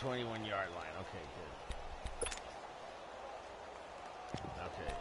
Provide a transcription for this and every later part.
21-yard line. Okay, good. Okay.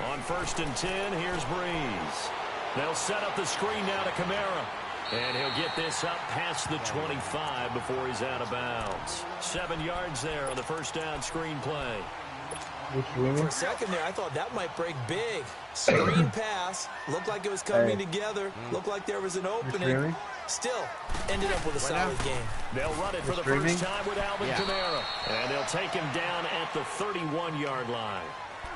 On 1st and 10, here's Breeze. They'll set up the screen now to Kamara. And he'll get this up past the 25 before he's out of bounds. 7 yards there on the first down screen play. For a second there, I thought that might break big. Screen pass. Looked like it was coming together. Looked like there was an opening. Still, ended up with a solid game. They'll run it for the first time with Alvin Kamara. And they'll take him down at the 31-yard line.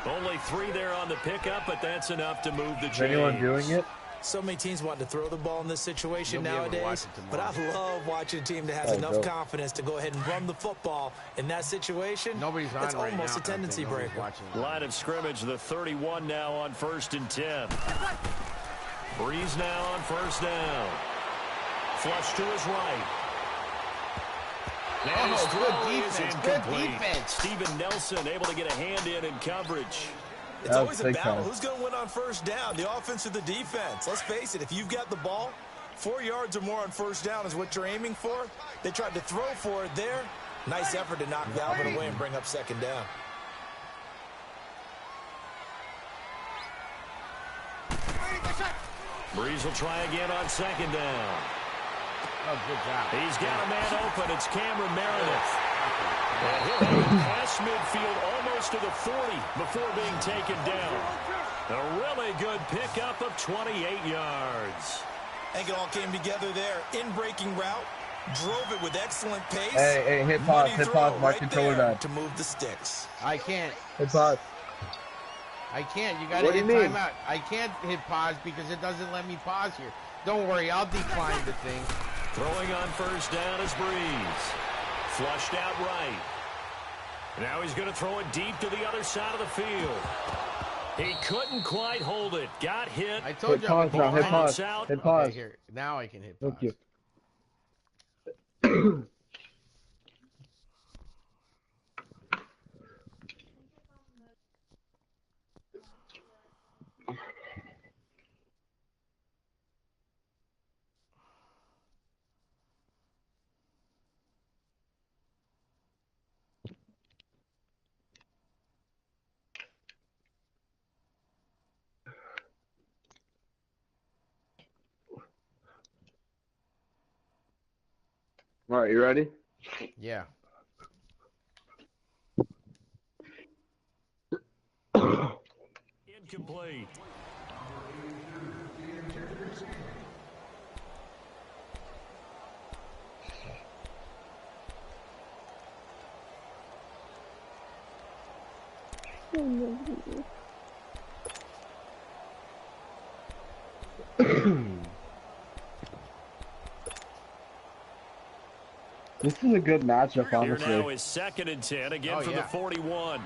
Only 3 there on the pickup, but that's enough to move the chains. Is anyone doing it? So many teams want to throw the ball in this situation nowadays, but I love watching a team that has enough confidence to go ahead and run the football in that situation. Nobody's on That's right almost now. a tendency breaker. Line of scrimmage, the 31 now on 1st and 10. Breeze now on 1st down. Flush to his right. Good defense. Steven Nelson able to get a hand in coverage. It's always a battle. Who's going to win on 1st down, the offense or the defense? Let's face it, if you've got the ball, 4 yards or more on 1st down is what you're aiming for. They tried to throw for it there. Nice effort to knock Dalvin away and bring up 2nd down. Breeze will try again on 2nd down. Oh, good job. He's got a man open. It's Cameron Meredith. And he'll have it past midfield almost to the 40 before being taken down. A really good pickup of 28 yards. I think it all came together there. In-breaking route. Drove it with excellent pace. Hey, hit pause, my controller died. To move the sticks. I can't. Hit pause. I can't. You got to hit timeout. I can't hit pause because it doesn't let me pause here. Don't worry, I'll decline the thing. Throwing on 1st down is Breeze. Flushed out right. Now he's going to throw it deep to the other side of the field. He couldn't quite hold it. Got hit. I told you. Hit pause. Hit pause. Okay, here. Now I can hit pause. Thank you. All right, you ready? Yeah. Incomplete. This is a good matchup, honestly. Here now is 2nd and 10, again from the 41.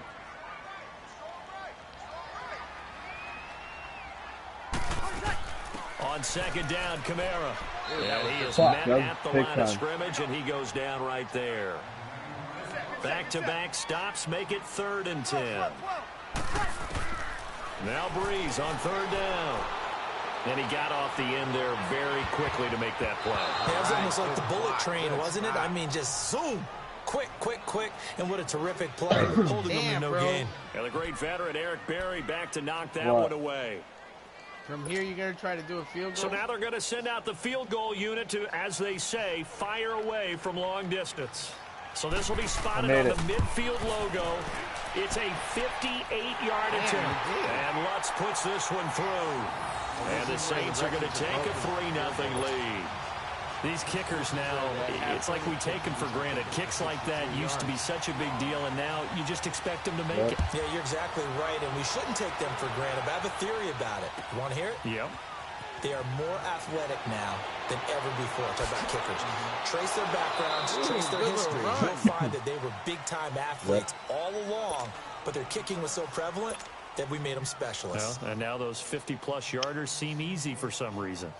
On 2nd down, Kamara. And he is met at the line of scrimmage, and he goes down right there. Back-to-back stops make it 3rd and 10. Now Breeze on 3rd down. And he got off the end there very quickly to make that play. Yeah, it was almost like the bullet train, wasn't it? I mean, just zoom. Quick, quick, quick. And what a terrific play. Holding him to no gain. And the great veteran Eric Berry back to knock that one away. From here, you're going to try to do a field goal? So now they're going to send out the field goal unit to, as they say, fire away from long distance. So this will be spotted on the midfield logo. It's a 58-yard attempt. And Lutz puts this one through. And the Saints are going to take a 3-0 lead. These kickers now, it's like we take them for granted. Kicks like that used to be such a big deal, and now you just expect them to make it. Yeah, you're exactly right, and we shouldn't take them for granted. But I have a theory about it. You want to hear it? Yep. They are more athletic now than ever before. Talk about kickers. Trace their backgrounds, trace their history. You'll find that they were big-time athletes all along, but their kicking was so prevalent that we made them specialists. Well, and now those 50-plus yarders seem easy for some reason.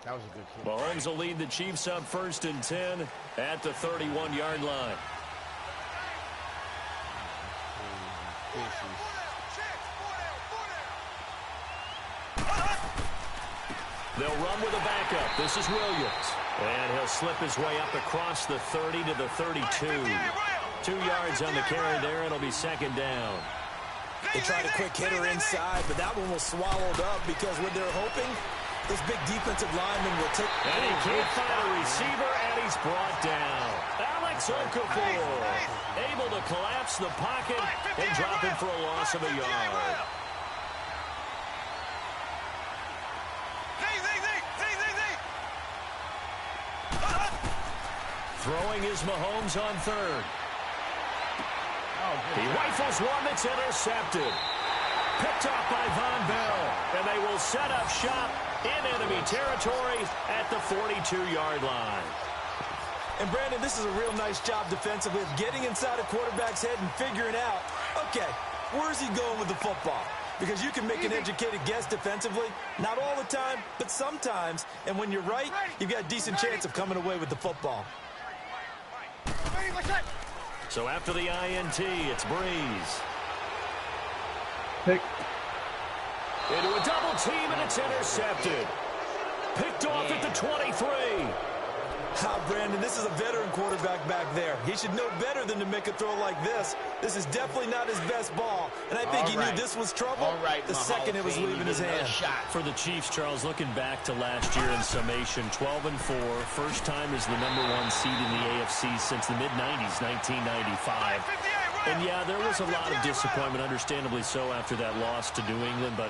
That was a good kick. Mahomes will lead the Chiefs up 1st and 10 at the 31-yard line. They'll run with a backup. This is Williams. And he'll slip his way up across the 30 to the 32. 2 yards on the carry there. It'll be 2nd down. They tried a quick hitter inside, but that one was swallowed up because what they're hoping, this big defensive lineman will take... And he can't find a receiver, and he's brought down. Alex Okafor able to collapse the pocket and drop him for a loss of a yard. Throwing is Mahomes on 3rd. He rifles one that's intercepted. Picked off by Von Bell. And they will set up shop in enemy territory at the 42-yard line. And, Brandon, this is a real nice job defensively of getting inside a quarterback's head and figuring out, okay, where's he going with the football? Because you can make an educated guess defensively. Not all the time, but sometimes. And when you're right, you've got a decent chance of coming away with the football. So after the INT, it's Breeze. Pick. Into a double team, and it's intercepted. Picked off at the 23. Brandon, this is a veteran quarterback back there. He should know better than to make a throw like this. This is definitely not his best ball, and I think he knew this was trouble the second it was leaving his hand. For the Chiefs, Charles, looking back to last year in summation, 12-4, first time as the #1 seed in the AFC since the mid-90s, 1995. And, yeah, there was a lot of disappointment, understandably so, after that loss to New England, but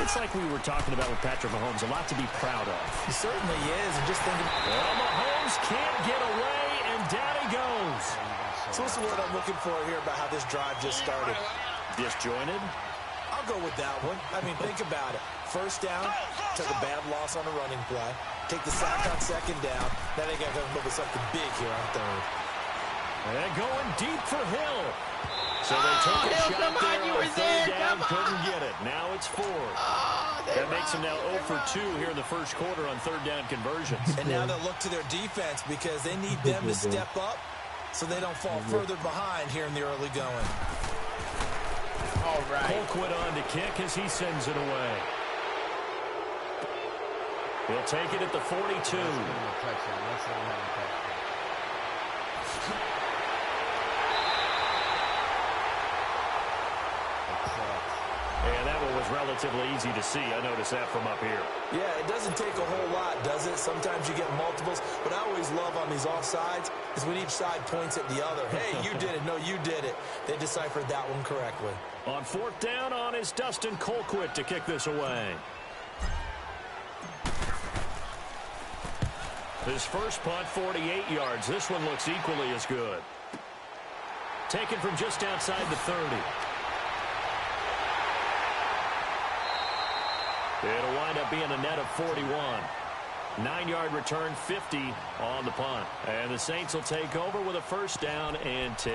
it's like we were talking about with Patrick Mahomes, a lot to be proud of. He certainly is, and just thinking... Well, Mahomes can't get away, and down he goes. So what's the word I'm looking for here about how this drive just started? Disjointed? I'll go with that one. I mean, think about it. First down, took a bad loss on a running play. Take the sack on 2nd down. Now they got to come up with something big here on 3rd. And going deep for Hill. So they took a shot there on 3rd down, couldn't get it. Now it's 4. That makes them now 0 for 2 here in the first quarter on 3rd down conversions. And now they'll look to their defense because they need them to step up so they don't fall further behind here in the early going. All right. Colquitt on to kick as he sends it away. He'll take it at the 42. And that one was relatively easy to see. I noticed that from up here. Yeah, it doesn't take a whole lot, does it? Sometimes you get multiples. What I always love on these offsides is when each side points at the other. Hey, you did it. No, you did it. They deciphered that one correctly. On 4th down on is Dustin Colquitt to kick this away. His first punt, 48 yards. This one looks equally as good. Taken from just outside the 30. It'll wind up being a net of 41. 9-yard return, 50 on the punt. And the Saints will take over with a 1st down and 10.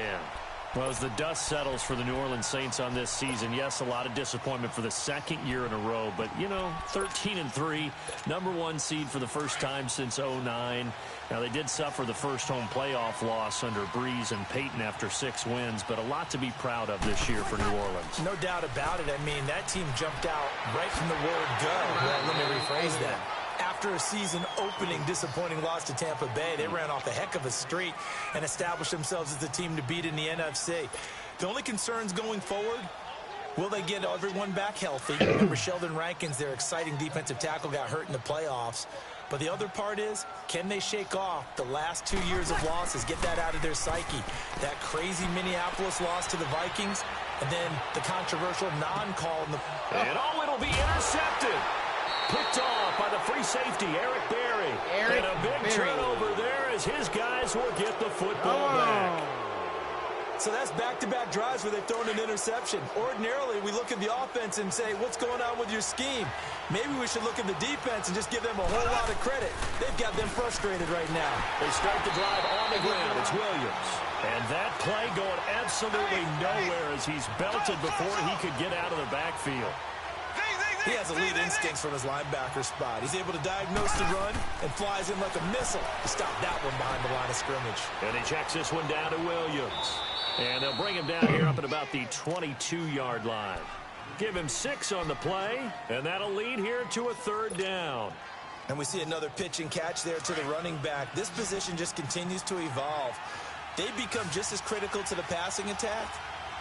Well, as the dust settles for the New Orleans Saints on this season, yes, a lot of disappointment for the 2nd year in a row. But, you know, 13-3, #1 seed for the first time since 2009. Now, they did suffer the first home playoff loss under Breeze and Peyton after 6 wins, but a lot to be proud of this year for New Orleans. No doubt about it. I mean, that team jumped out right from the word go. Well, let me rephrase that. After a season-opening disappointing loss to Tampa Bay, they ran off a heck of a streak and established themselves as the team to beat in the NFC. The only concerns going forward, will they get everyone back healthy? Remember, Sheldon Rankins, their exciting defensive tackle, got hurt in the playoffs. But the other part is, can they shake off the last 2 years of losses, get that out of their psyche? That crazy Minneapolis loss to the Vikings, and then the controversial non-call in the... And it'll be intercepted. Picked off by the free safety, Eric Berry. And a big turnover there as his guys will get the football back. So that's back-to-back drives where they've thrown an interception. Ordinarily, we look at the offense and say, what's going on with your scheme? Maybe we should look at the defense and just give them a whole lot of credit. They've got them frustrated right now. They start the drive on the ground. It's Williams. And that play going absolutely nowhere as he's belted before he could get out of the backfield. He has elite instincts from his linebacker spot. He's able to diagnose the run and flies in like a missile to stop that one behind the line of scrimmage. And he checks this one down to Williams. And they'll bring him down here up at about the 22-yard line. Give him 6 on the play, and that'll lead here to a 3rd down. And we see another pitch and catch there to the running back. This position just continues to evolve. They become just as critical to the passing attack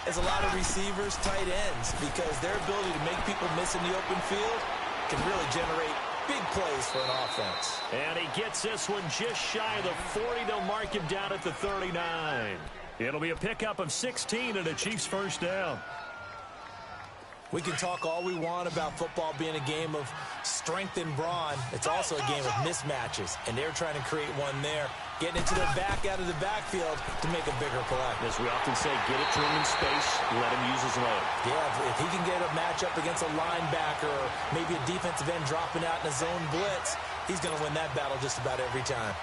as a lot of receivers, tight ends, because their ability to make people miss in the open field can really generate big plays for an offense. And he gets this one just shy of the 40. They'll mark him down at the 39. It'll be a pickup of 16 and a Chiefs 1st down. We can talk all we want about football being a game of strength and brawn. It's also a game of mismatches, and they're trying to create one there, getting it to the back out of the backfield to make a bigger play. As we often say, get it to him in space, let him use his leg. Yeah, if he can get a matchup against a linebacker or maybe a defensive end dropping out in a zone blitz, he's going to win that battle just about every time.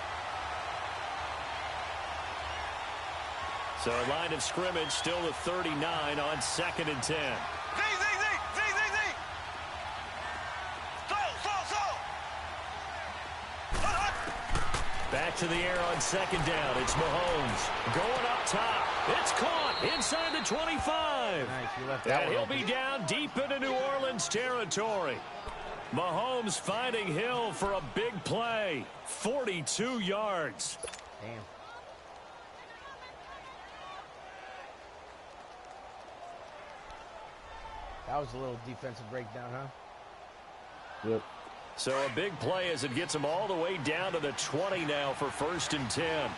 So a line of scrimmage, still the 39 on 2nd and 10. Back to the air on 2nd down. It's Mahomes going up top. It's caught inside the 25. Nice, you left that and one he'll be down deep into New Orleans territory. Mahomes finding Hill for a big play. 42 yards. Damn. That was a little defensive breakdown, huh? Yep. So a big play as it gets him all the way down to the 20 now for 1st and 10.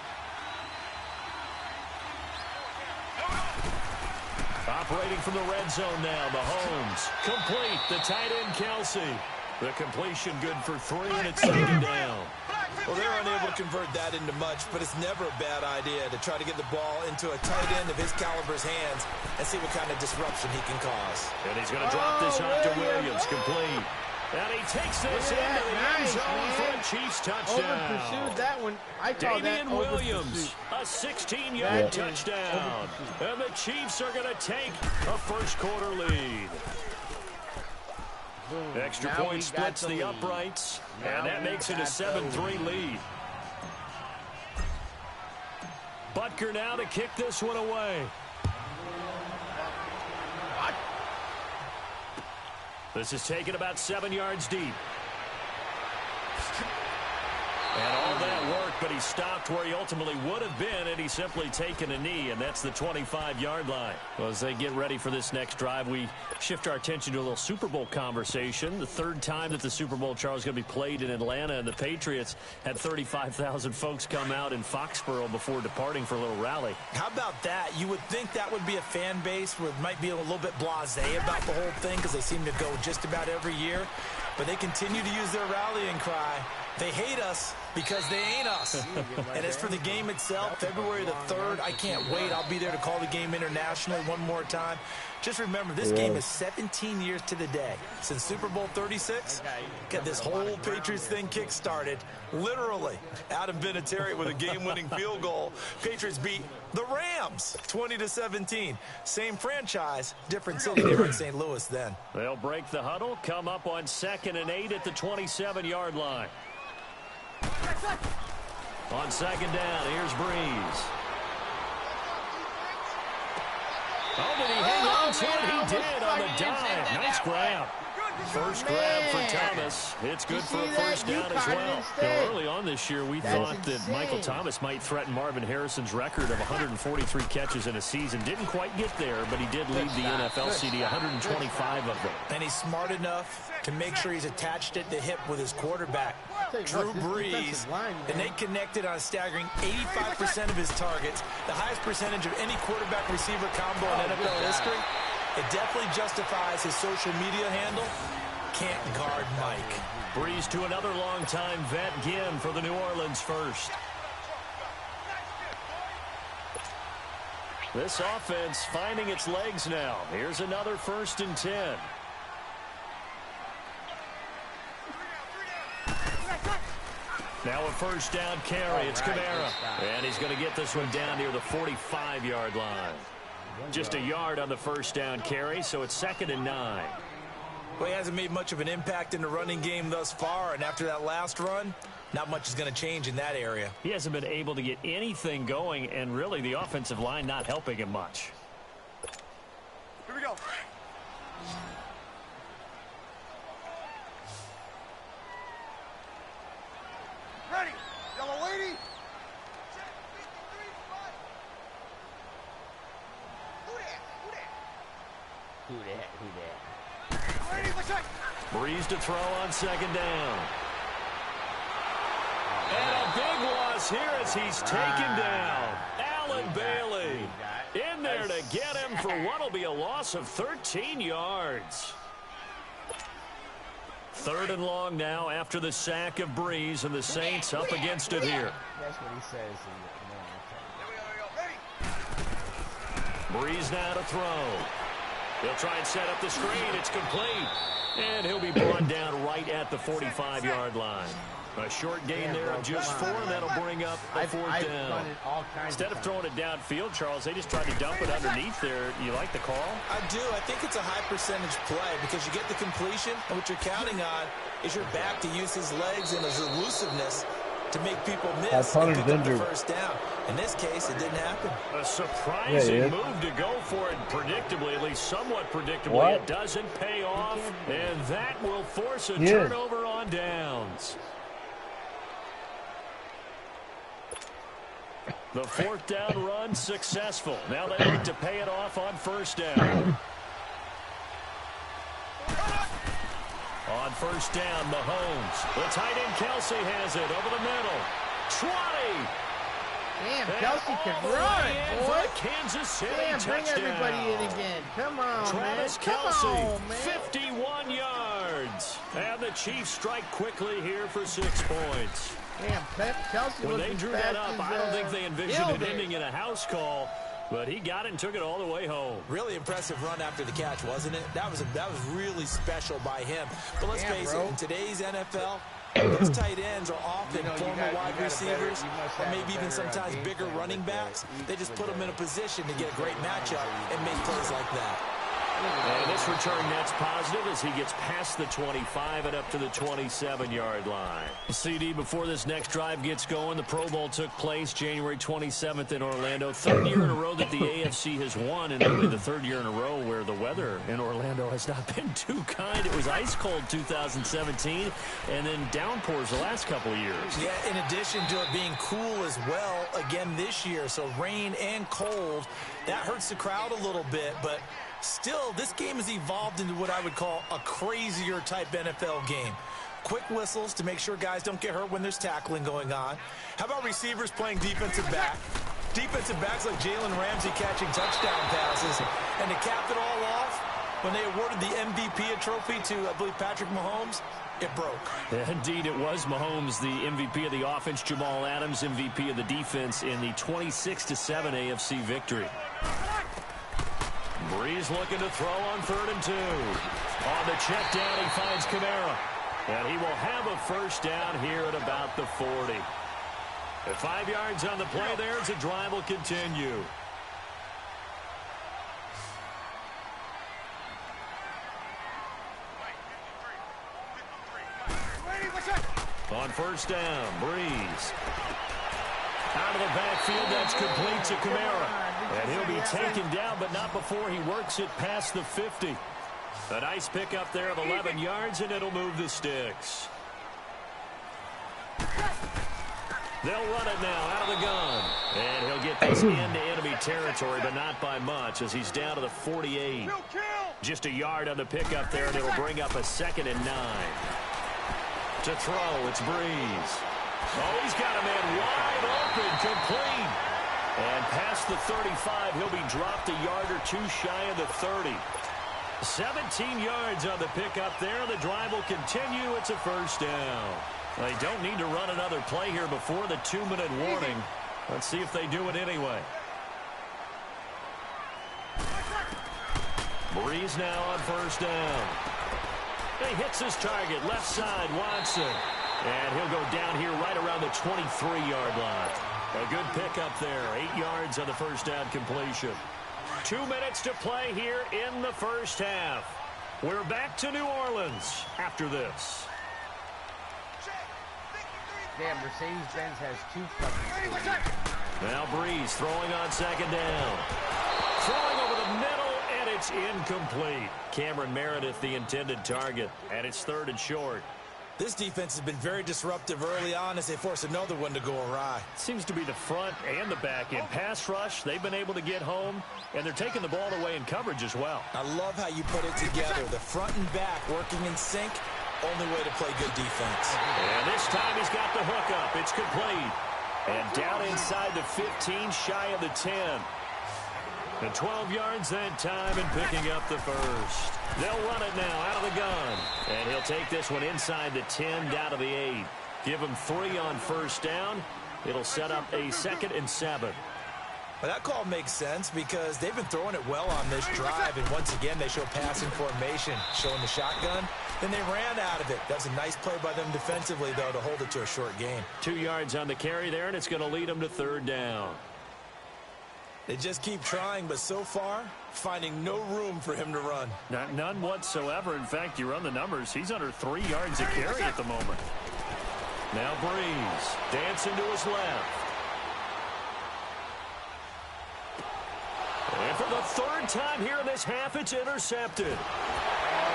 Operating from the red zone now, Mahomes. Complete, the tight end Kelsey. The completion good for 3, and it's 2nd down. Well, they're unable to convert that into much, but it's never a bad idea to try to get the ball into a tight end of his caliber's hands and see what kind of disruption he can cause. And he's going to drop this off to Williams, complete. And he takes this into the end zone for a Chiefs touchdown. Over-pursued that one. I call that Damian Williams, a 16-yard touchdown. And the Chiefs are going to take a 1st quarter lead. Boom. Extra Now point splits the uprights, and that makes it a 7-3 lead. Butker now to kick this one away. This is taken about 7 yards deep. And all that work, but he stopped where he ultimately would have been, and he's simply taken a knee, and that's the 25-yard line. Well, as they get ready for this next drive, we shift our attention to a little Super Bowl conversation. The 3rd time that the Super Bowl, Charles, is going to be played in Atlanta, and the Patriots had 35,000 folks come out in Foxborough before departing for a little rally. How about that? You would think that would be a fan base where it might be a little bit blasé about the whole thing because they seem to go just about every year. But they continue to use their rallying cry. They hate us because they ain't us. And as for the game itself, February the 3rd, I can't wait. I'll be there to call the game internationally one more time. Just remember, this game is 17 years to the day since Super Bowl 36. Got this whole Patriots thing kick-started, literally, out of Vinatieri with a game-winning field goal. Patriots beat the Rams 20-17. Same franchise, different city. They were in St. Louis then. They'll break the huddle, come up on 2nd and 8 at the 27-yard line. On 2nd down, here's Breeze. Oh, did he hang on to it? He did on the dive. Nice grab. First grab for Thomas. It's good for a 1st down as well. Now, early on this year, we thought that Michael Thomas might threaten Marvin Harrison's record of 143 catches in a season. Didn't quite get there, but he did lead the NFL CD, 125 of them. And he's smart enough to make sure he's attached at the hip with his quarterback, Drew Brees, and they connected on a staggering 85% of his targets, the highest percentage of any quarterback-receiver combo in NFL history. It definitely justifies his social media handle. Can't guard Mike. Breeze to another longtime vet, Ginn, for the New Orleans first. This offense finding its legs now. Here's another 1st and 10. Now a 1st down carry. It's Kamara. And he's going to get this one down near the 45-yard line. Just a yard on the 1st down carry, so it's 2nd and 9. Well, he hasn't made much of an impact in the running game thus far, and after that last run, not much is going to change in that area. He hasn't been able to get anything going, and really the offensive line not helping him much. Here we go. Ready, yellow lady. Who that? Ready, let's check. Breeze to throw on second down. And a big loss here as he's taken down. Allen Bailey in there to get him for what will be a loss of 13 yards. 3rd and long now after the sack of Breeze, and the Saints up against it here. That's what he says. Breeze now to throw. He'll try and set up the screen. It's complete. And he'll be brought down right at the 45-yard line. A short gain there of just 4, and that'll bring up a 4th down. Instead of throwing it downfield, Charles, they just tried to dump it underneath there. You like the call? I do. I think it's a high percentage play because you get the completion, and what you're counting on is your back to use his legs and his elusiveness to make people miss and pick up the first down. In this case, it didn't happen. A surprising move to go for it predictably, at least somewhat predictably. It doesn't pay off, and that will force a turnover on downs. The 4th down run successful. Now they look to pay it off on 1st down. On 1st down, Mahomes. The tight end Kelsey has it over the middle. 20. Damn, Kelsey can run, boy. Kansas City bring everybody in again. Come on, Travis man. Kelce, 51 yards. And the Chiefs strike quickly here for 6 points. Damn, Kelsey. When they drew that up, I don't think they envisioned it ending in a house call. But he got it and took it all the way home. Really impressive run after the catch, wasn't it? That was really special by him. But let's face it, in today's NFL, those tight ends are often former wide receivers or maybe even sometimes bigger running backs. They just put them in a position to get a great matchup and make plays like that. And this return net's positive as he gets past the 25 and up to the 27-yard line. CD, before this next drive gets going, the Pro Bowl took place January 27th in Orlando. 3rd year in a row that the AFC has won, and really the 3rd year in a row where the weather in Orlando has not been too kind. It was ice cold 2017, and then downpours the last couple of years. Yeah, in addition to it being cool as well again this year, so rain and cold, that hurts the crowd a little bit, but still, this game has evolved into what I would call a crazier type NFL game. Quick whistles to make sure guys don't get hurt when there's tackling going on. How about receivers playing defensive back? Defensive backs like Jalen Ramsey catching touchdown passes. And to cap it all off, when they awarded the MVP trophy to, I believe, Patrick Mahomes, it broke. Yeah, indeed, it was Mahomes, the MVP of the offense. Jamal Adams, MVP of the defense in the 26-7 AFC victory. Breeze looking to throw on 3rd and 2. On the check down, he finds Kamara. And he will have a first down here at about the 40. At 5 yards on the play there as the drive will continue. On 1st down, Breeze. Out of the backfield, that's complete to Kamara. And he'll be taken down, but not before he works it past the 50. A nice pickup there of 11 yards, and it'll move the sticks. They'll run it now out of the gun. And he'll get this into enemy territory, but not by much, as he's down to the 48. Just a yard on the pickup there, and it'll bring up a 2nd and 9. To throw, it's Breeze. Oh, he's got a man wide open, complete. And past the 35, he'll be dropped a yard or 2 shy of the 30. 17 yards on the pickup there. The drive will continue. It's a first down. They don't need to run another play here before the 2-minute warning. Let's see if they do it anyway. Breeze now on first down. He hits his target, left side, Watson. And he'll go down here right around the 23-yard line. A good pickup there, 8 yards on the first down completion. 2 minutes to play here in the first half. We're back to New Orleans after this. Damn, Mercedes-Benz has 2 fucking stadiums. Now Breeze throwing on second down. Throwing over the middle, and it's incomplete. Cameron Meredith, the intended target, and it's 3rd and short. This defense has been very disruptive early on as they force another one to go awry. Seems to be the front and the back end. Pass rush, they've been able to get home, and they're taking the ball away in coverage as well. I love how you put it together. The front and back working in sync. Only way to play good defense. And this time he's got the hook up. It's complete. And down inside the 15, shy of the 10. And 12 yards that time and picking up the first. They'll run it now out of the gun. And he'll take this one inside the 10, down to the 8. Give him 3 on first down. It'll set up a 2nd and 7. Well, that call makes sense because they've been throwing it well on this drive. And once again, they show passing formation, showing the shotgun. Then they ran out of it. That was a nice play by them defensively, though, to hold it to a short gain. 2 yards on the carry there, and it's going to lead them to 3rd down. They just keep trying, but so far, finding no room for him to run. None whatsoever. In fact, you run the numbers, he's under 3 yards a carry at the moment. Now Breeze, dancing to his left. And for the 3rd time here in this half, it's intercepted.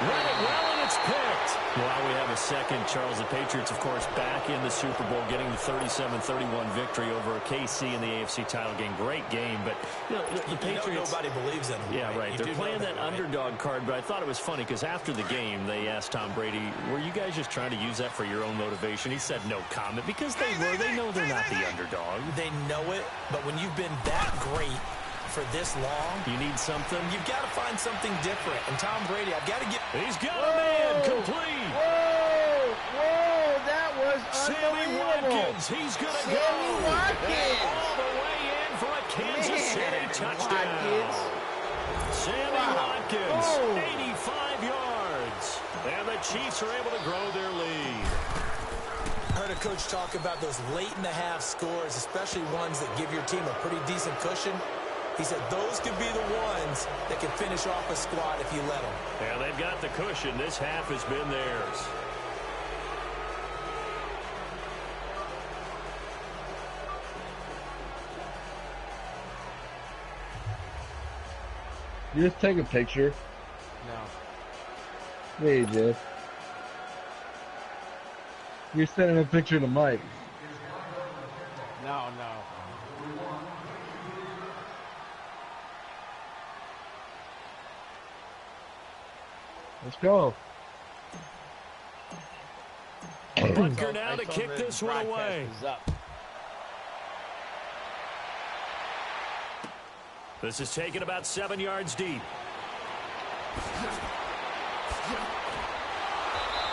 Read it well, and it's picked. While we have a second, Charles, the Patriots, of course, back in the Super Bowl, getting the 37-31 victory over KC in the AFC title game. Great game, but you know, the Patriots... nobody believes in them. Yeah, right. They're playing that underdog card, but I thought it was funny because after the game, they asked Tom Brady, were you guys just trying to use that for your own motivation? He said no comment because they were. They know they're not the underdog. They know it, but when you've been that great for this long, you need something. You've got to find something different. And Tom Brady, I've got to get... He's got a man complete. Whoa, that was Sammy unbelievable. Watkins, he's going to go. Sammy Watkins. All the way in for a Kansas City touchdown. Watkins. Sammy Watkins, 85 yards. And the Chiefs are able to grow their lead. Heard a coach talk about those late-in-the-half scores, especially ones that give your team a pretty decent cushion. He said those could be the ones that can finish off a squad if you let them. Yeah, they've got the cushion. This half has been theirs. You just take a picture. No. Yeah, you did. You're sending a picture to Mike. No. Let's go. Butker now to kick this one away. This is taken about 7 yards deep.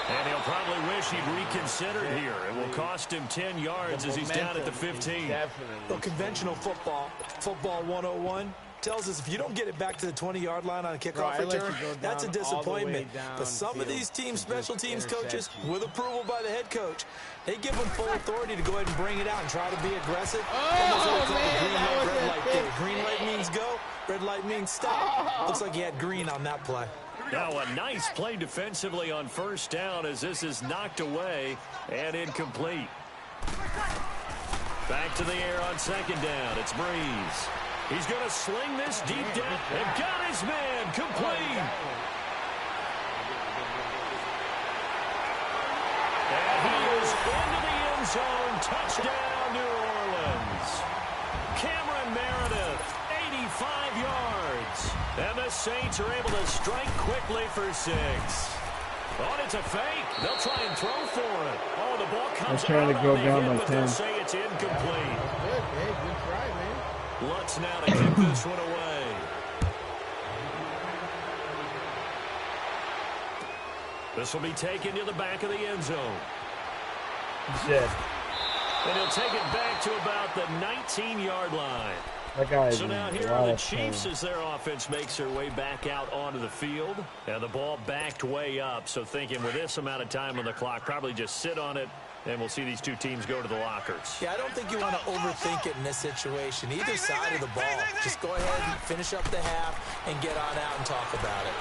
And he'll probably wish he'd reconsidered here. It will cost him 10 yards as he's down at the 15. Definitely. Well, conventional football 101, tells us if you don't get it back to the 20-yard line on a kickoff return, that's a disappointment. But some of these teams, special teams coaches, with approval by the head coach, they give them full authority to go ahead and bring it out and try to be aggressive. Green light means go, red light means stop. Looks like he had green on that play. Now a nice play defensively on first down as this is knocked away and incomplete. Back to the air on second down. It's Breeze. He's going to sling this deep down and got his man complete. And he is into the end zone. Touchdown, New Orleans. Cameron Meredith, 85 yards. And the Saints are able to strike quickly for 6. Oh, it's a fake. They'll try and throw for it. Oh, the ball comes out on the hit, but they'll say it's incomplete. Good, hey, good try, man. Lutz now to kick this one away. This will be taken to the back of the end zone. Dead. And he'll take it back to about the 19-yard line. So now here are the Chiefs as their offense makes their way back out onto the field. And the ball backed way up. So thinking with this amount of time on the clock, probably just sit on it, and we'll see these two teams go to the lockers. Yeah, I don't think you want to overthink it in this situation. Either side of the ball. Just go ahead and finish up the half and get on out and talk about it.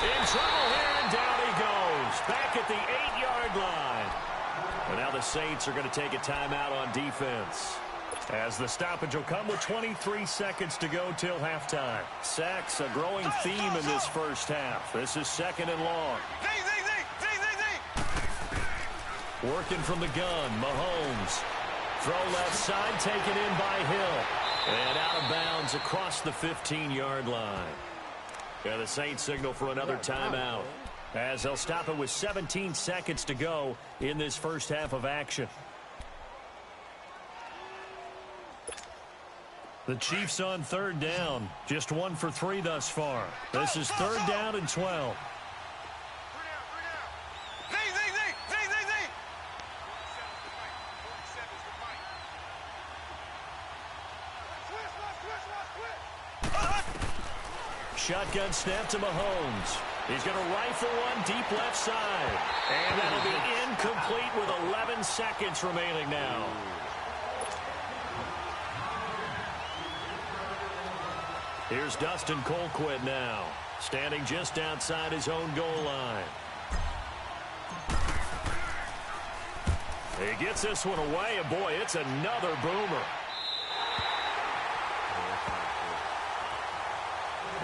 In trouble here, and down he goes. Back at the 8-yard line. And now the Saints are going to take a timeout on defense, as the stoppage will come with 23 seconds to go till halftime. Sacks, a growing theme in this first half. This is 2nd and long. Working from the gun, Mahomes. Throw left side, taken in by Hill. And out of bounds across the 15-yard line. And the Saints signal for another timeout, as they'll stop it with 17 seconds to go in this first half of action. The Chiefs on 3rd down. Just 1 for 3 thus far. This is 3rd down and 12. Shotgun snap to Mahomes. He's going to rifle one deep left side. And that'll be incomplete with 11 seconds remaining now. Here's Dustin Colquitt now, standing just outside his own goal line. He gets this one away, and boy, it's another boomer.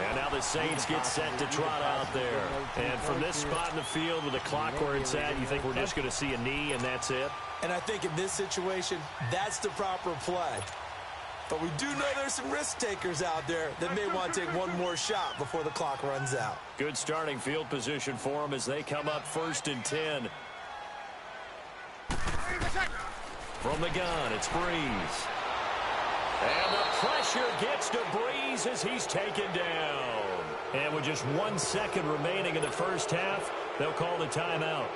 And now the Saints get set to trot out there. And from this spot in the field with the clock where it's at, you think we're just going to see a knee and that's it? And I think in this situation, that's the proper play. But we do know there's some risk takers out there that may want to take one more shot before the clock runs out. Good starting field position for them as they come up 1st and 10. From the gun, it's Breeze. And the pressure gets to Breeze as he's taken down. And with just 1 second remaining in the first half, they'll call the timeout.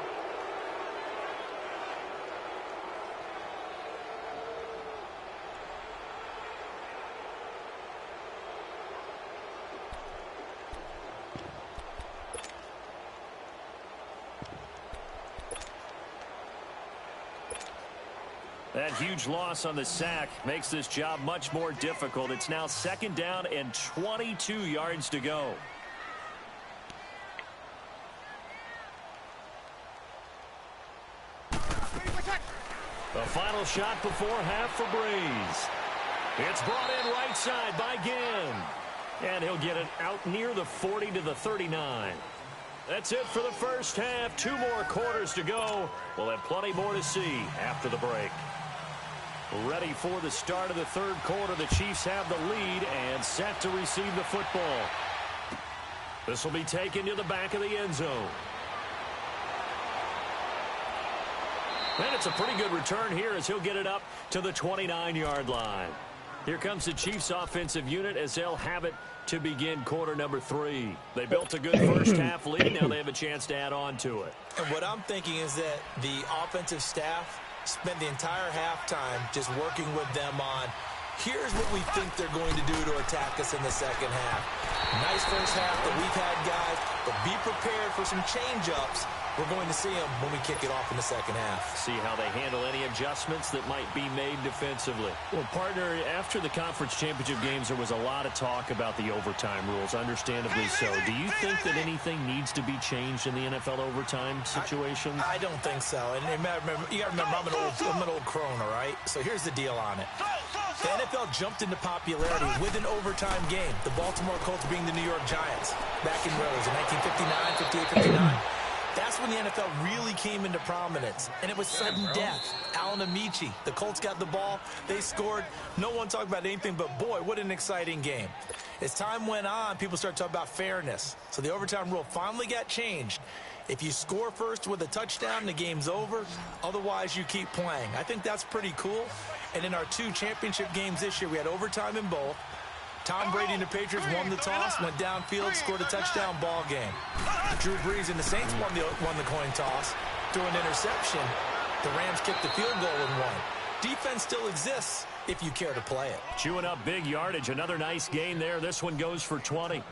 That huge loss on the sack makes this job much more difficult. It's now 2nd down and 22 yards to go. The final shot before half for Breeze. It's brought in right side by Ginn. And he'll get it out near the 40 to the 39. That's it for the first half. 2 more quarters to go. We'll have plenty more to see after the break. Ready for the start of the 3rd quarter. The Chiefs have the lead and set to receive the football. This will be taken to the back of the end zone. And it's a pretty good return here as he'll get it up to the 29-yard line. Here comes the Chiefs offensive unit as they'll have it to begin quarter number 3. They built a good first half lead. Now they have a chance to add on to it. And what I'm thinking is that the offensive staff spent the entire halftime just working with them on, here's what we think they're going to do to attack us in the second half. Nice first half that we've had, guys, but be prepared for some change-ups. We're going to see them when we kick it off in the second half. See how they handle any adjustments that might be made defensively. Well, partner, after the conference championship games, there was a lot of talk about the overtime rules, understandably so. Do you think that anything needs to be changed in the NFL overtime situation? I don't think so. And you got to remember, I'm an old crone, all right? So here's the deal on it. The NFL jumped into popularity with an overtime game. The Baltimore Colts being the New York Giants back in 1959, 58, 59. That's when the NFL really came into prominence, and it was sudden death. Alan Amici, the Colts got the ball, they scored. No one talked about anything but, boy, what an exciting game. As time went on, people started talking about fairness. So the overtime rule finally got changed. If you score first with a touchdown, the game's over. Otherwise, you keep playing. I think that's pretty cool. And in our 2 championship games this year, we had overtime in both. Tom Brady and the Patriots won the toss, went downfield, scored a touchdown, ball game. Drew Brees and the Saints won the coin toss, threw an interception. The Rams kicked the field goal and won. Defense still exists if you care to play it. Chewing up big yardage. Another nice gain there. This one goes for 20.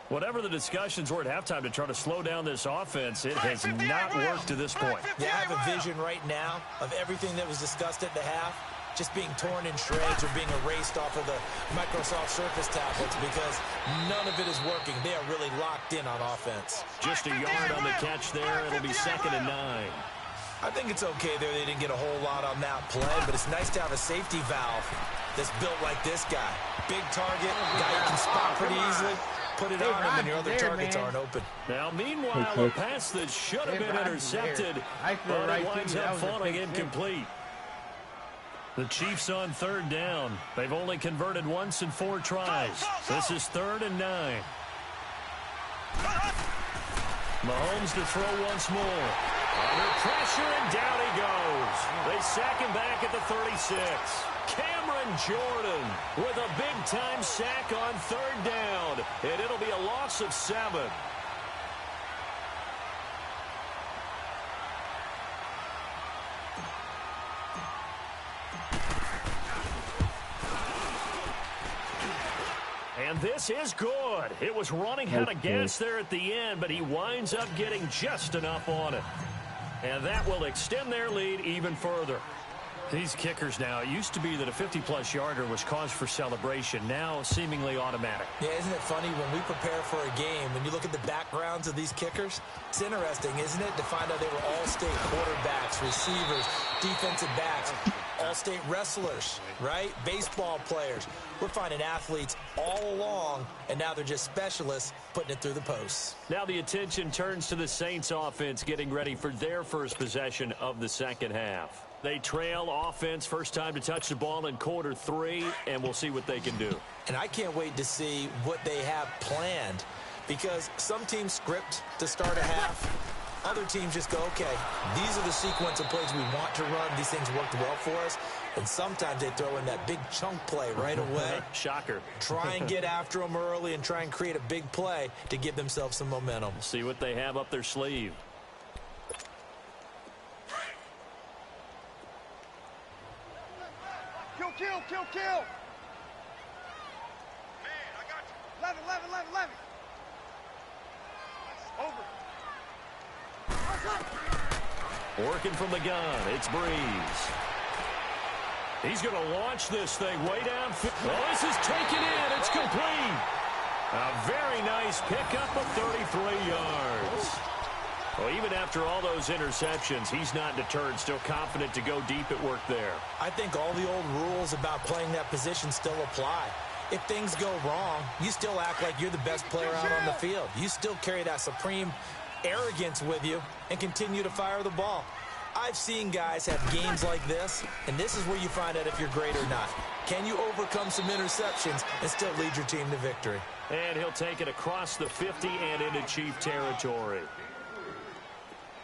Whatever the discussions were at halftime to try to slow down this offense, it has not worked to this point. Yeah, I have a vision right now of everything that was discussed at the half. just being torn in shreds or being erased off of the Microsoft Surface tablets because none of it is working. They are really locked in on offense. Just a yard on the catch there. It'll be 2nd and 9. I think it's okay there. They didn't get a whole lot on that play, but it's nice to have a safety valve that's built like this guy. Big target, guy you can spot pretty easily. Put it on him and your other targets aren't open. Now, meanwhile, a pass that should have been intercepted, but it winds up falling incomplete. The Chiefs on 3rd down. They've only converted once in 4 tries. This is 3rd and 9. Mahomes to throw once more. Under pressure, and down he goes. They sack him back at the 36. Cameron Jordan with a big-time sack on 3rd down. And it'll be a loss of 7. And this is good. It was running out of gas there at the end, but he winds up getting just enough on it. And that will extend their lead even further. These kickers now, it used to be that a 50-plus yarder was cause for celebration. Now, seemingly automatic. Yeah, isn't it funny when we prepare for a game, when you look at the backgrounds of these kickers, it's interesting, isn't it, to find out they were all-state quarterbacks, receivers, defensive backs, all-state wrestlers, right? Baseball players. We're finding athletes all along, and now they're just specialists putting it through the posts. Now the attention turns to the Saints offense getting ready for their first possession of the second half. They trail offense, first time to touch the ball in quarter 3, and we'll see what they can do. And I can't wait to see what they have planned, because some teams script to start a half. Other teams just go, okay, these are the sequence of plays we want to run. These things worked well for us. And sometimes they throw in that big chunk play right away. Shocker. Try and get after them early and try and create a big play to give themselves some momentum. See what they have up their sleeve. Kill. Man, I got you. 11. Over. Working from the gun, it's Breeze. He's going to launch this thing way down. Oh, this is taken in. It's complete. A very nice pickup of 33 yards. Well, even after all those interceptions, he's not deterred, still confident to go deep at work there. I think all the old rules about playing that position still apply. If things go wrong, you still act like you're the best player out on the field. You still carry that supreme arrogance with you and continue to fire the ball. I've seen guys have games like this, and this is where you find out if you're great or not. Can you overcome some interceptions and still lead your team to victory? And he'll take it across the 50 and into Chief territory.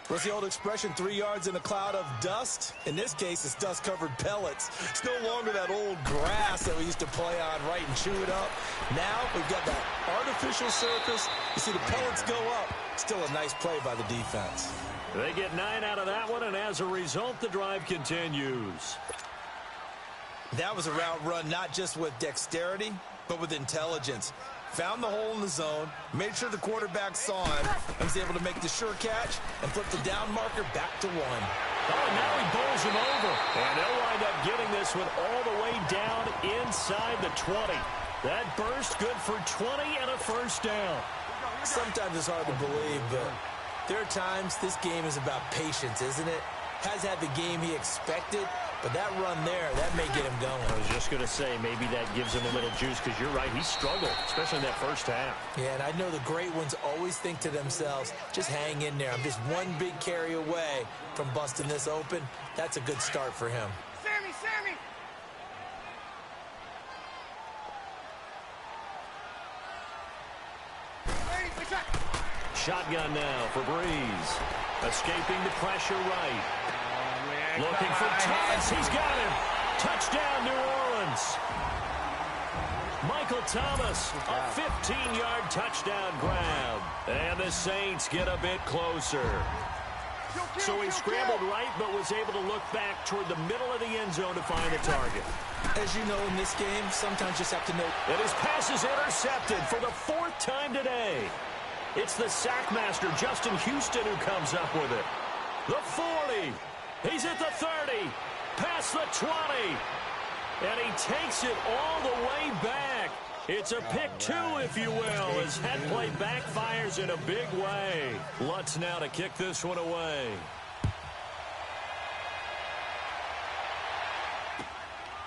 What's the old expression, 3 yards in a cloud of dust? In this case, it's dust-covered pellets. It's no longer that old grass that we used to play on, right, and chew it up. Now we've got that artificial surface. You see the pellets go up. Still a nice play by the defense. They get 9 out of that one, and as a result, the drive continues. That was a route run not just with dexterity, but with intelligence. Found the hole in the zone, made sure the quarterback saw him, and was able to make the sure catch and flip the down marker back to 1. Oh, now he bowls him over. And they'll wind up getting this one all the way down inside the 20. That burst good for 20 and a first down. Sometimes it's hard to believe, but there are times this game is about patience, isn't it? Has had the game he expected, but that run there, that may get him going. I was just going to say, maybe that gives him a little juice, because you're right, he struggled, especially in that first half. Yeah, and I know the great ones always think to themselves, just hang in there. I'm just one big carry away from busting this open. That's a good start for him. Sammy! Shotgun now for Breeze. Escaping the pressure right. Looking for Thomas. He's got him. Touchdown, New Orleans. Michael Thomas, a 15-yard touchdown grab. And the Saints get a bit closer. So he scrambled right, but was able to look back toward the middle of the end zone to find the target. As you know, in this game, sometimes you just have to know. And his pass is intercepted for the 4th time today. It's the sackmaster, Justin Houston, who comes up with it. The 40. He's at the 30. past the 20. And he takes it all the way back. It's a pick 2, if you will, as head play backfires in a big way. Lutz now to kick this one away.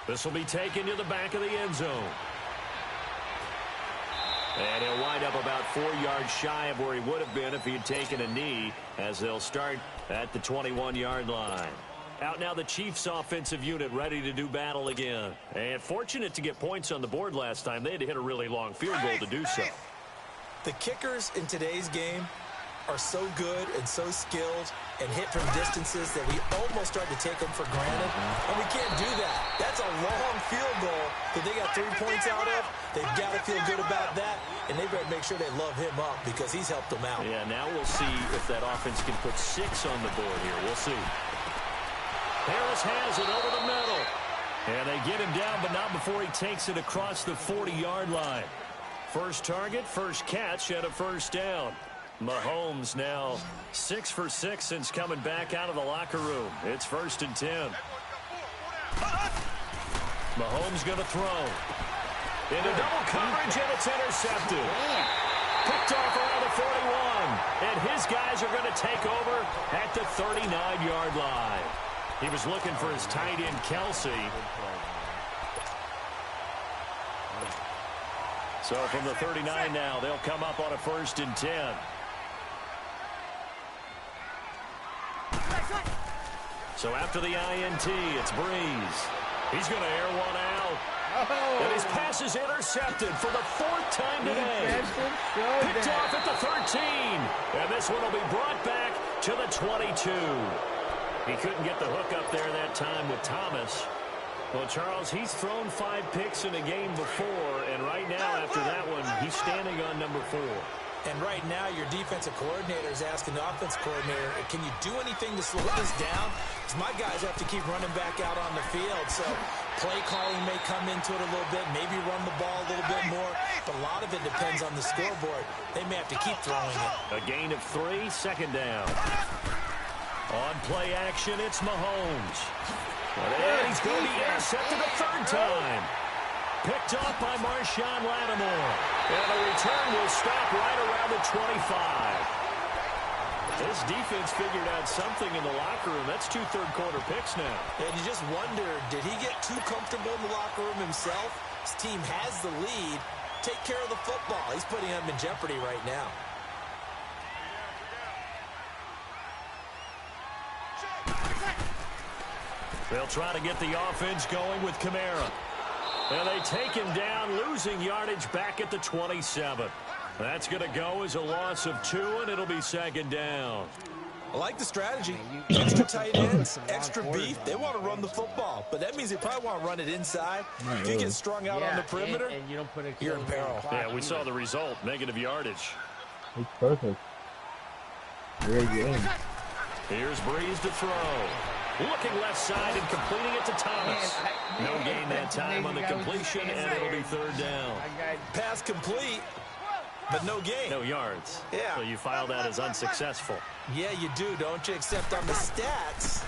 This will be taken to the back of the end zone. And he'll wind up about 4 yards shy of where he would have been if he had taken a knee, as they'll start at the 21-yard line. Out now the Chiefs offensive unit ready to do battle again. And fortunate to get points on the board last time. They had to hit a really long field goal to do so. The kickers in today's game are so good and so skilled and hit from distances that we almost start to take them for granted. And we can't do that. That's a long field goal that they got 3 points out of. They've got to feel good about that. And they better make sure they love him up because he's helped them out. Yeah, now we'll see if that offense can put 6 on the board here. We'll see. Harris has it over the middle. And they get him down, but not before he takes it across the 40-yard line. First target, first catch, and a first down. Mahomes now 6 for 6 since coming back out of the locker room. It's 1st and 10. Mahomes going to throw. Into double coverage, and it's intercepted. Picked off around the 41. And his guys are going to take over at the 39-yard line. He was looking for his tight end, Kelsey. So from the 39 now, they'll come up on a 1st and 10. So after the INT, it's Breeze. He's going to air one out. Oh. And his pass is intercepted for the 4th time today. Picked off at the 13. And this one will be brought back to the 22. He couldn't get the hook up there that time with Thomas. Well, Charles, he's thrown 5 picks in a game before, and right now after that one, he's standing on number 4. And right now, your defensive coordinator is asking the offensive coordinator, can you do anything to slow this down? Because my guys have to keep running back out on the field. So play calling may come into it a little bit, maybe run the ball a little bit more. But a lot of it depends on the scoreboard. They may have to keep throwing it. A gain of 3, 2nd down. On play action, it's Mahomes. And he's going to be intercepted a 3rd time. Picked off by Marshawn Lattimore. And the return will stop right around the 25. This defense figured out something in the locker room. That's 2 third-quarter picks now. And you just wonder, did he get too comfortable in the locker room himself? His team has the lead. Take care of the football. He's putting them in jeopardy right now. They'll try to get the offense going with Kamara. And they take him down, losing yardage back at the 27. That's going to go as a loss of 2, and it'll be 2nd down. I like the strategy. Extra tight ends, extra beef. They want to run the football, but that means they probably want to run it inside. If you get strung out on the perimeter, and you don't put a you're in peril. Yeah, we saw the result, negative yardage. It's perfect. Great game. Here's Breeze to throw. Looking left side and completing it to Thomas. No gain that time on the completion, and it'll be 3rd down. Pass complete, but no gain. No yards. Yeah. So you file that as unsuccessful. Yeah, you do, don't you? Except on the stats,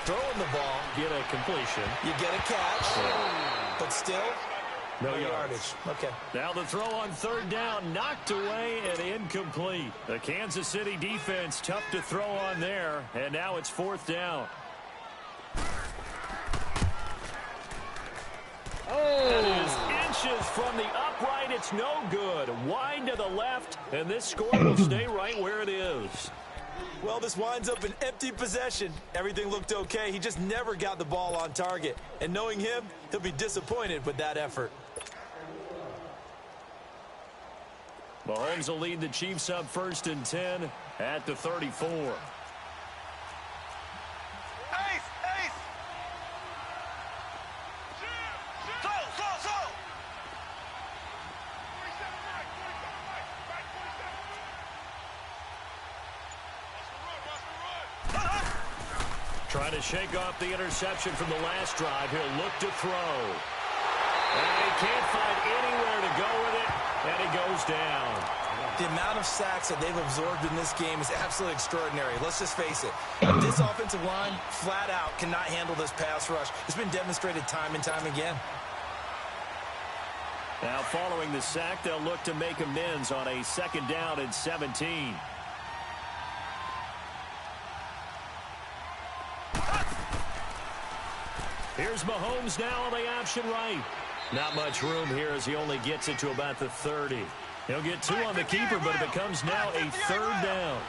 throwing the ball, Get a completion. you get a catch, but still, No yardage. Okay. Now the throw on 3rd down, knocked away and incomplete. The Kansas City defense tough to throw on there, and now it's 4th down. That is inches from the upright. It's no good. Wide to the left, and this score will stay right where it is. Well, this winds up an empty possession. Everything looked okay. He just never got the ball on target. And knowing him, he'll be disappointed with that effort. Mahomes will lead the Chiefs up 1st and 10 at the 34. Trying to shake off the interception from the last drive. He'll look to throw. And he can't find anywhere to go with it, and he goes down. The amount of sacks that they've absorbed in this game is absolutely extraordinary. Let's just face it. This offensive line, flat out, cannot handle this pass rush. It's been demonstrated time and time again. Now, following the sack, they'll look to make amends on a 2nd down and 17. Here's Mahomes now on the option right. Not much room here as he only gets it to about the 30. He'll get 2 on the keeper, but it becomes now a 3rd down.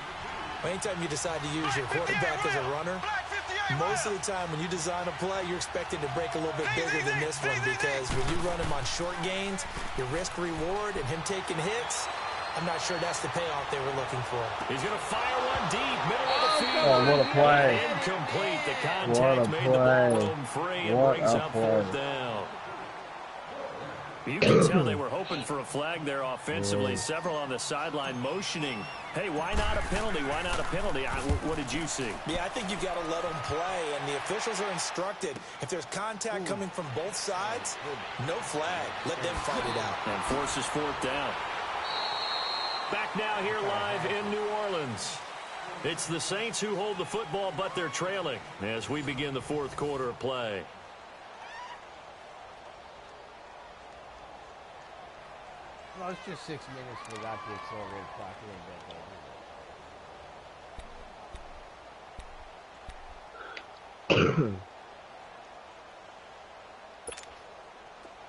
Anytime you decide to use your quarterback as a runner, most of the time when you design a play, you're expected to break a little bit bigger than this one, because when you run him on short gains, your risk-reward and him taking hits, I'm not sure that's the payoff they were looking for. He's going to fire one deep, middle of the field. Oh, what a play. Incomplete. The contact made the ball home free and brings up 4th down. You can tell they were hoping for a flag there offensively. Several on the sideline motioning, hey, why not a penalty? Why not a penalty? What did you see? Yeah, I think you've got to let them play, and the officials are instructed, if there's contact coming from both sides, no flag. Let them fight it out. And forces 4th down. Back now here live in New Orleans. It's the Saints who hold the football, but they're trailing as we begin the 4th quarter of play. Well, it's just 6 minutes without the accelerated clock.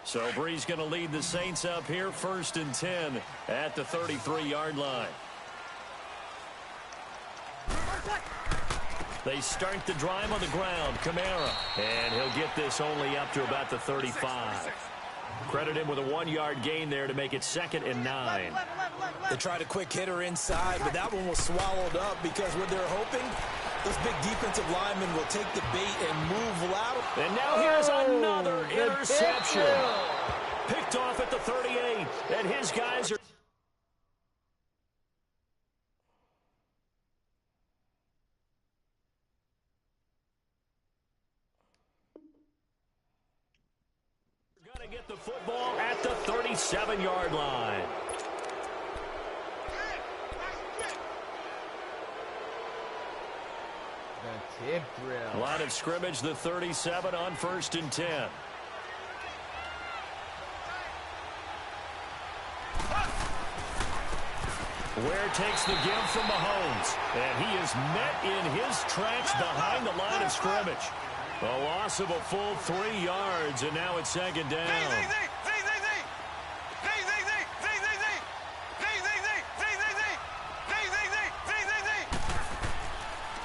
So Bree's going to lead the Saints up here, 1st and 10 at the 33-yard line. They start the drive on the ground. Kamara. And he'll get this only up to about the 35. Credit him with a 1-yard gain there to make it 2nd and 9. They tried a quick hitter inside, but that one was swallowed up because what they're hoping, those big defensive linemen will take the bait and move lateral. And now here's another interception. Picked off at the 38, and his guys are... Gonna get the football at the 37-yard line. The tip drill. Line of scrimmage, the 37 on 1st and 10. Ware takes the give from Mahomes, and he is met in his tracks behind the line of scrimmage. A loss of a full 3 yards, and now it's 2nd down.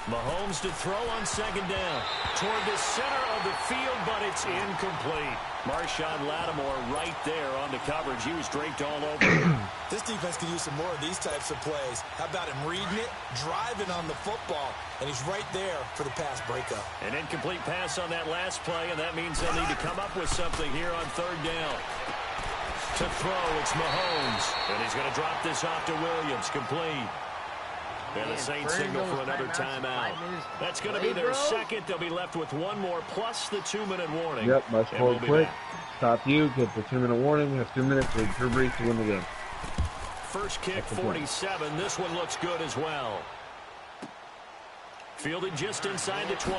Mahomes to throw on 2nd down. Toward the center of the field, but it's incomplete. Marshawn Lattimore right there on the coverage. He was draped all over. This defense could use some more of these types of plays. How about him reading it, driving on the football, and he's right there for the pass breakup. An incomplete pass on that last play, and that means they'll need to come up with something here on 3rd down. To throw, it's Mahomes, and he's going to drop this off to Williams, complete. And the Saints signal for another timeout. That's going to be their 2nd. They'll be left with 1 more, plus the 2-minute warning. Yep, must hold quick. Stop you, get the 2-minute warning. Have 2 minutes for Drew Brees to win the game. First kick, 47. This one looks good as well. Fielded just inside the 20.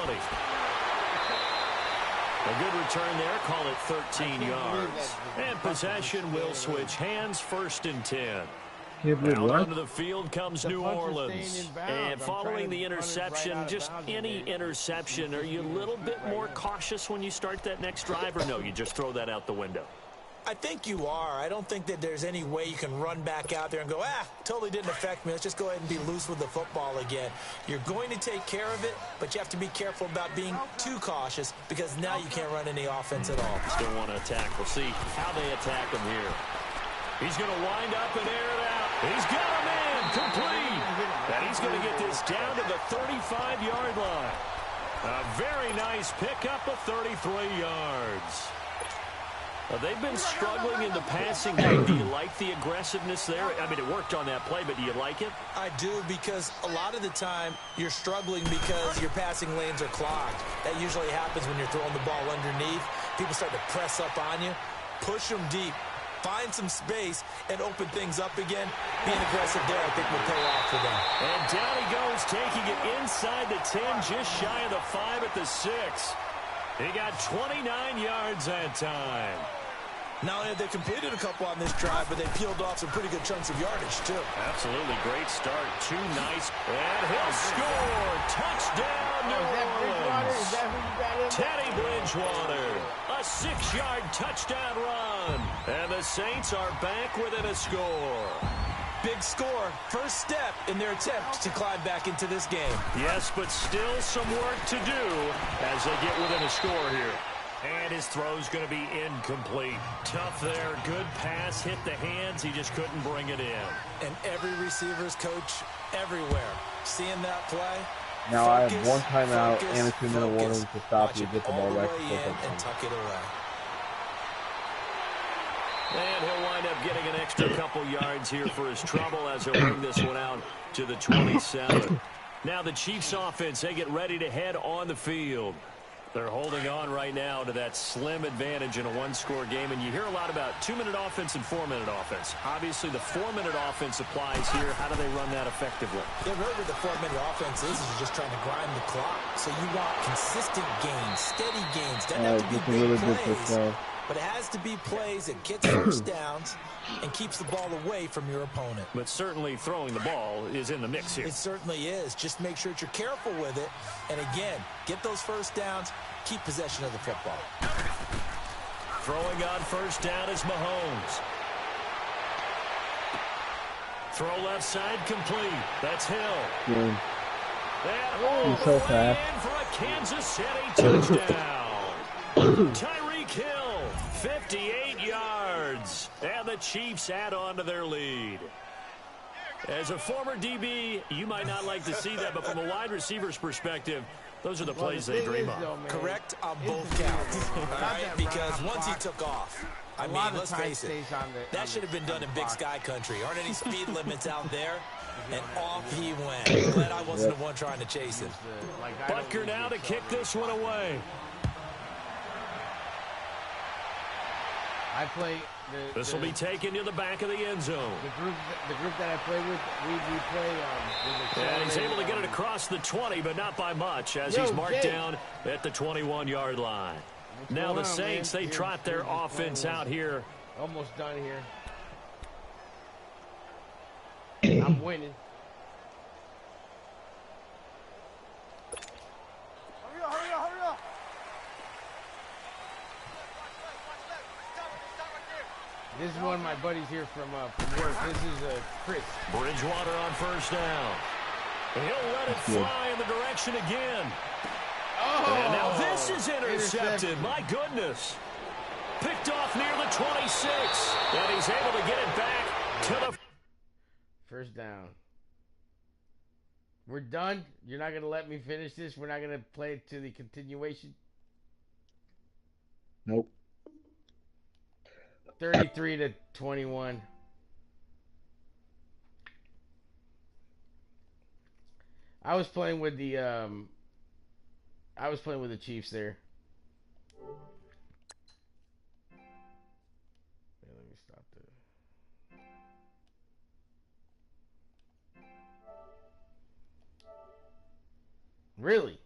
A good return there. Call it 13 yards. And possession will switch hands, 1st and 10. Out onto the field comes New Orleans. And following the interception, just any interception, are you a little bit more cautious when you start that next drive, or no, you just throw that out the window? I think you are. I don't think that there's any way you can run back out there and go, totally didn't affect me. Let's just go ahead and be loose with the football again. You're going to take care of it, but you have to be careful about being too cautious, because now you can't run any offense at all. Still want to attack. We'll see how they attack him here. He's going to wind up and air it out. He's got a man complete. And he's going to get this down to the 35-yard line. A very nice pickup of 33 yards. They've been struggling in the passing game. Do you like the aggressiveness there? I mean, it worked on that play, but do you like it? I do, because a lot of the time you're struggling because your passing lanes are clogged. That usually happens when you're throwing the ball underneath. People start to press up on you. Push them deep. find some space and open things up again. Being aggressive there, I think, will pay off for them. And down he goes, taking it inside the 10, just shy of the 5 at the 6. He got 29 yards that time. Not only have they completed a couple on this drive, but they peeled off some pretty good chunks of yardage, too. Absolutely great start. 2 nice. And he'll score. Touchdown, New Orleans. Is that who you got in? Teddy Bridgewater. A 6-yard touchdown run. And the Saints are back within a score. Big score. First step in their attempt to climb back into this game. Yes, but still some work to do as they get within a score here. And his throw's going to be incomplete. Tough there. Good pass. Hit the hands. He just couldn't bring it in. And every receiver's coach everywhere seeing that play. Now I have 1 timeout and a 2-minute warning to stop you, get the ball back and tuck it away. And he'll wind up getting an extra couple yards here for his trouble as he'll bring this one out to the 27. Now the Chiefs offense, they get ready to head on the field. They're holding on right now to that slim advantage in a 1-score game, and you hear a lot about 2-minute offense and 4-minute offense. Obviously, the 4-minute offense applies here. How do they run that effectively? Yeah, really what the 4-minute offense is just trying to grind the clock. So you want consistent gains, steady gains. Doesn't have to be big plays, but it has to be plays that get first downs and keeps the ball away from your opponent. But certainly throwing the ball is in the mix here. It certainly is. Just make sure that you're careful with it. And again, get those first downs, keep possession of the football. Throwing on first down is Mahomes. Throw left side complete. That's Hill. Yeah. And all He's the so way fast. in for a Kansas City touchdown. Tyreek Hill, 58 yards. And the Chiefs add on to their lead. As a former DB, you might not like to see that, but from a wide receiver's perspective, those are the plays they dream of. Correct on both counts. All right? Because once he took off, I mean, let's face it, that should have been done in Big Sky country. Aren't any speed limits out there? And off he went. Glad I wasn't the one trying to chase him. Butker now to kick this one away. I play. This will be taken to the back of the end zone. The group that I play with, we play. And he's able to get it across the 20, but not by much, as he's marked down at the 21-yard line. Now the Saints, they trot their offense out here. Almost done here. I'm winning. Hurry up. This is one of my buddies here from work. This is Chris. Bridgewater on first down. And he'll let it fly in the direction again. Oh! And now this is intercepted. My goodness. Picked off near the 26. And he's able to get it back to the... First down. We're done. You're not going to let me finish this? We're not going to play it to the continuation? Nope. 33-21. I was playing with the Chiefs there. Yeah, let me stop there. Really?